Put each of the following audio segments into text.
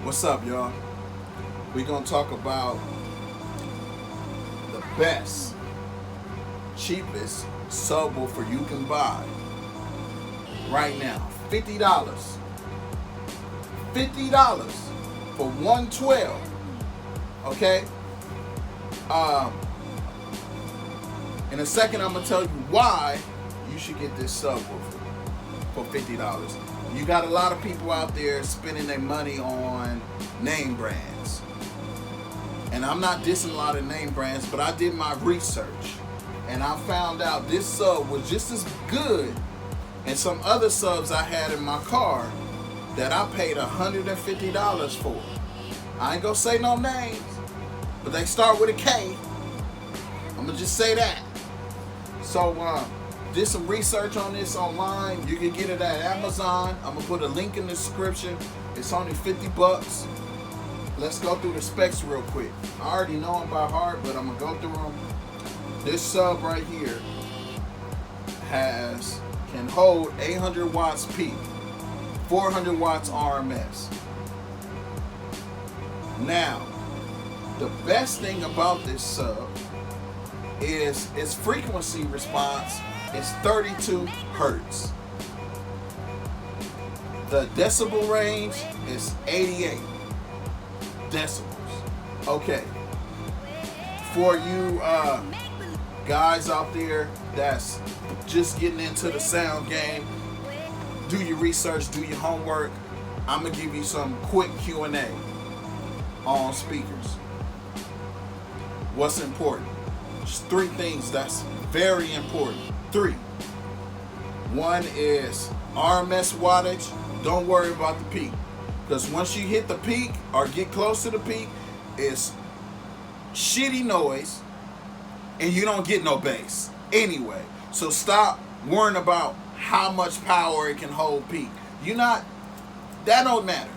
What's up, y'all? We're gonna talk about the best, cheapest subwoofer you can buy right now. $50. $50 for 112. Okay? Um, in a second, I'm gonna tell you why you should get this subwoofer for $50. You got a lot of people out there spending their money on name brands. And I'm not dissing a lot of name brands, but I did my research. And I found out this sub was just as good as some other subs I had in my car that I paid $150 for. I ain't gonna say no names, but they start with a K. I'm gonna just say that. So, did some research on this online. You can get it at Amazon. I'm gonna put a link in the description. It's only 50 bucks. Let's go through the specs real quick. I already know them by heart, but I'm gonna go through them. This sub right here can hold 800 watts peak, 400 watts RMS. Now, the best thing about this sub is its frequency response is 32 hertz. The decibel range is 88 decibels. Okay, for you guys out there that's just getting into the sound game, do your research, do your homework. I'm gonna give you some quick Q&A on speakers. What's important? Just three things that's very important. Three. One is RMS wattage. Don't worry about the peak, because once you hit the peak or get close to the peak, it's shitty noise and you don't get no bass anyway. So stop worrying about how much power it can hold peak. That don't matter,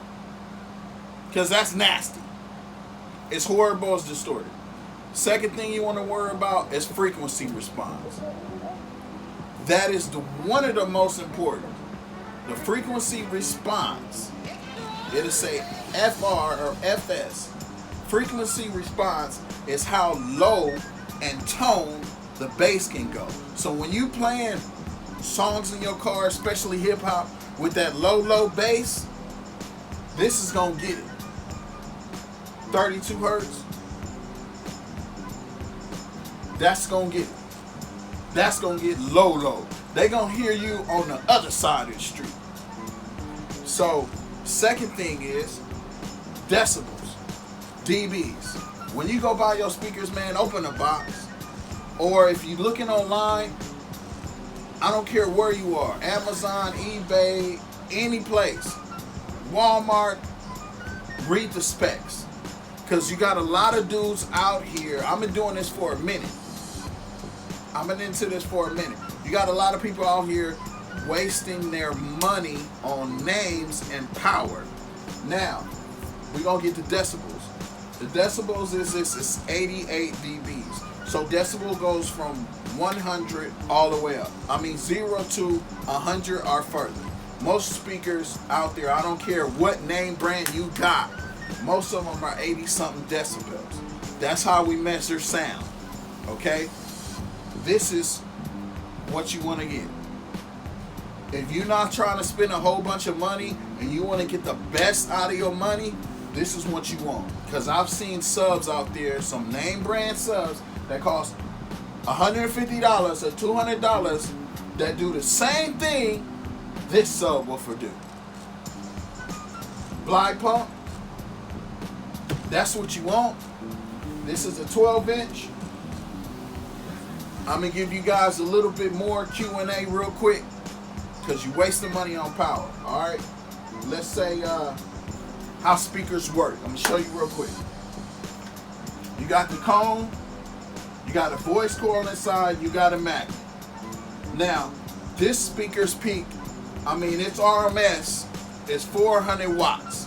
because that's nasty. It's horrible, it's distorted. Second thing you want to worry about is frequency response. That is one of the most important. The frequency response, it'll say FR or FS. Frequency response is how low and tone the bass can go. So when you playing songs in your car, especially hip hop, with that low bass, this is gonna get it. 32 hertz. That's gonna get it. That's gonna get low. They gonna hear you on the other side of the street. So, second thing is decibels, dBs. When you go buy your speakers, man, open a box. Or if you're looking online, I don't care where you are, Amazon, eBay, any place, Walmart, read the specs. Because you got a lot of dudes out here. I've been doing this for a minute. I've been into this for a minute. You got a lot of people out here wasting their money on names and power. Now, we're going to get to decibels. The decibels is 88 dBs. So decibel goes from 100 all the way up. I mean 0 to 100 or further. Most speakers out there, I don't care what name brand you got, most of them are 80-something decibels. That's how we measure sound. Okay? This is what you want to get. If you're not trying to spend a whole bunch of money and you want to get the best out of your money, this is what you want. Because I've seen subs out there, some name brand subs that cost $150 or $200 that do the same thing this subwoofer do. Glide pump, that's what you want. This is a 12-inch. I'm going to give you guys a little bit more Q&A real quick, because you're wasting money on power. Alright? Let's say how speakers work. I'm going to show you real quick. You got the cone. You got a voice coil inside. You got a magnet. Now, this speaker's peak, its RMS is 400 watts.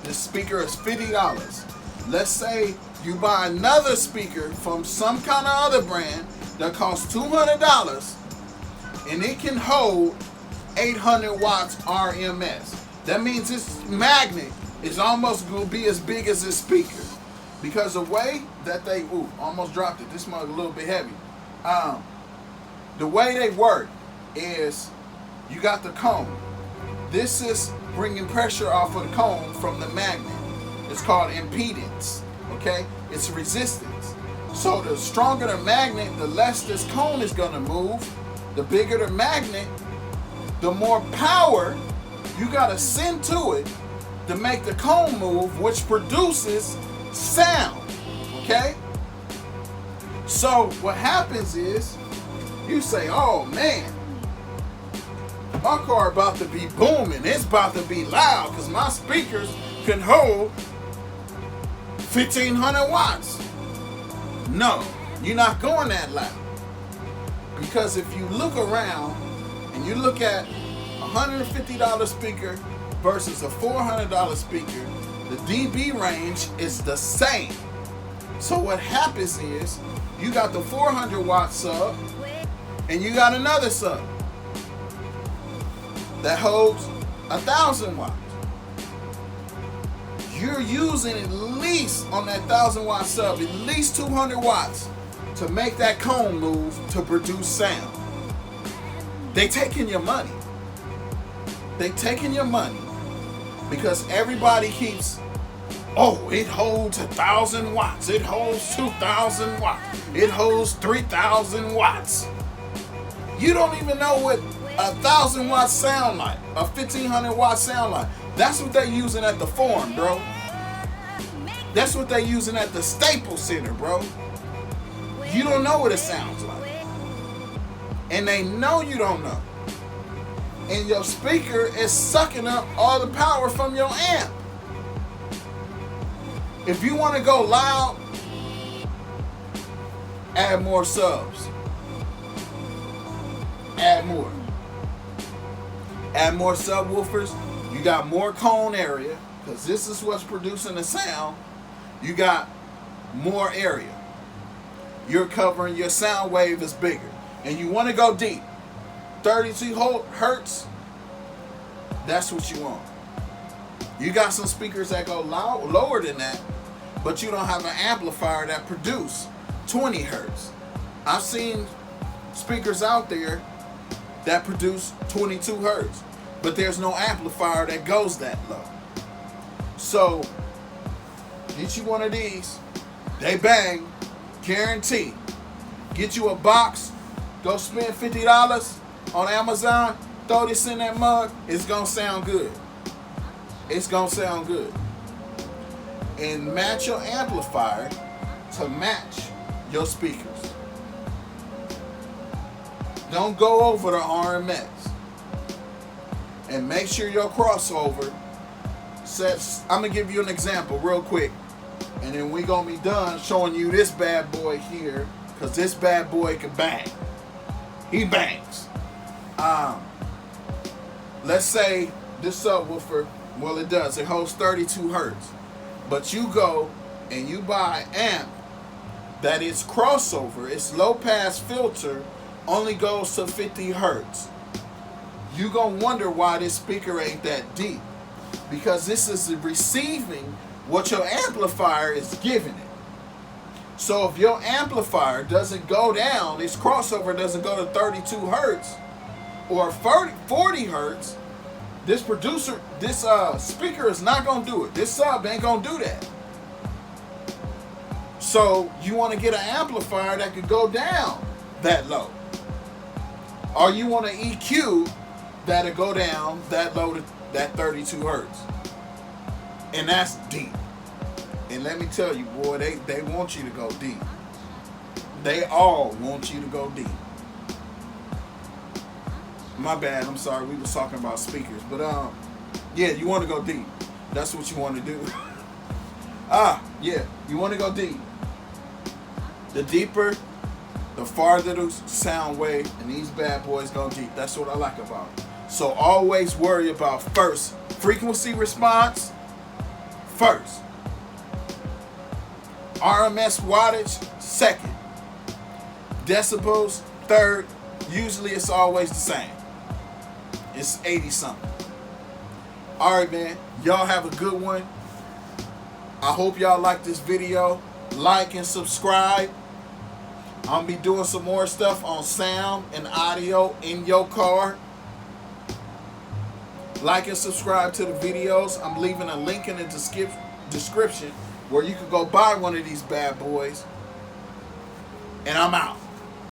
This speaker is $50. Let's say you buy another speaker from some kind of other brand that costs $200 and it can hold 800 watts RMS. That means this magnet is almost going to be as big as this speaker. Because the way that they, almost dropped it. This mug a little bit heavy. The way they work is you got the cone. This is bringing pressure off of the cone from the magnet. It's called impedance, okay? It's resistance. So the stronger the magnet, the less this cone is gonna move. The bigger the magnet, the more power you gotta send to it to make the cone move, which produces sound, okay? So what happens is, you say, oh man, my car about to be booming, it's about to be loud, because my speakers can hold 1,500 watts. No, you're not going that loud. Because if you look around and you look at a $150 speaker versus a $400 speaker, the dB range is the same. So what happens is, you got the 400 watt sub and you got another sub that holds 1,000 watts. You're using at least on that 1,000 watt sub, at least 200 watts to make that cone move to produce sound. They taking your money. They taking your money because everybody keeps, oh, it holds 1,000 watts. It holds 2,000 watts. It holds 3,000 watts. You don't even know what 1,000 watts sound like, a 1,500 watt sound like. That's what they using at the Forum, bro. That's what they using at the Staples Center, bro. You don't know what it sounds like. And they know you don't know. And your speaker is sucking up all the power from your amp. If you want to go loud, add more subs. Add more. Add more subwoofers. You got more cone area, because this is what's producing the sound. You got more area. You're covering, your sound wave is bigger. And you want to go deep. 32 hertz, that's what you want. You got some speakers that go lower than that, but you don't have an amplifier that produce 20 hertz. I've seen speakers out there that produce 22 hertz, but there's no amplifier that goes that low. So get you one of these. They bang, guarantee. Get you a box, go spend $50 on Amazon, throw this in that mug, it's gonna sound good. It's gonna sound good. And match your amplifier to match your speakers. Don't go over the RMS. And make sure your crossover sets. I'm gonna give you an example real quick, and then we're gonna be done showing you this bad boy here, because this bad boy can bang. He bangs. Let's say this subwoofer, well, it does. It holds 32 hertz. But you go and you buy an amp that is crossover, its low pass filter only goes to 50 hertz. You gonna wonder why this speaker ain't that deep. Because this is receiving what your amplifier is giving it. So if your amplifier doesn't go down, its crossover doesn't go to 32 hertz or 40 hertz, this speaker is not gonna do it. This sub ain't gonna do that. So you want to get an amplifier that could go down that low, or you want an EQ that'll go down that low to that 32 hertz, and that's deep. And let me tell you, boy, they want you to go deep. They all want you to go deep. My bad, I'm sorry, we was talking about speakers. But yeah, you want to go deep. That's what you want to do. Yeah, you want to go deep. The deeper, the farther the sound wave, and these bad boys go deep. That's what I like about it. So always worry about first, frequency response first. RMS wattage second. Decibels third. Usually it's always the same. It's 80 something. All right, man. Y'all have a good one. I hope y'all like this video. Like and subscribe. I'm going to be doing some more stuff on sound and audio in your car. Like and subscribe to the videos. I'm leaving a link in the description where you can go buy one of these bad boys. And I'm out.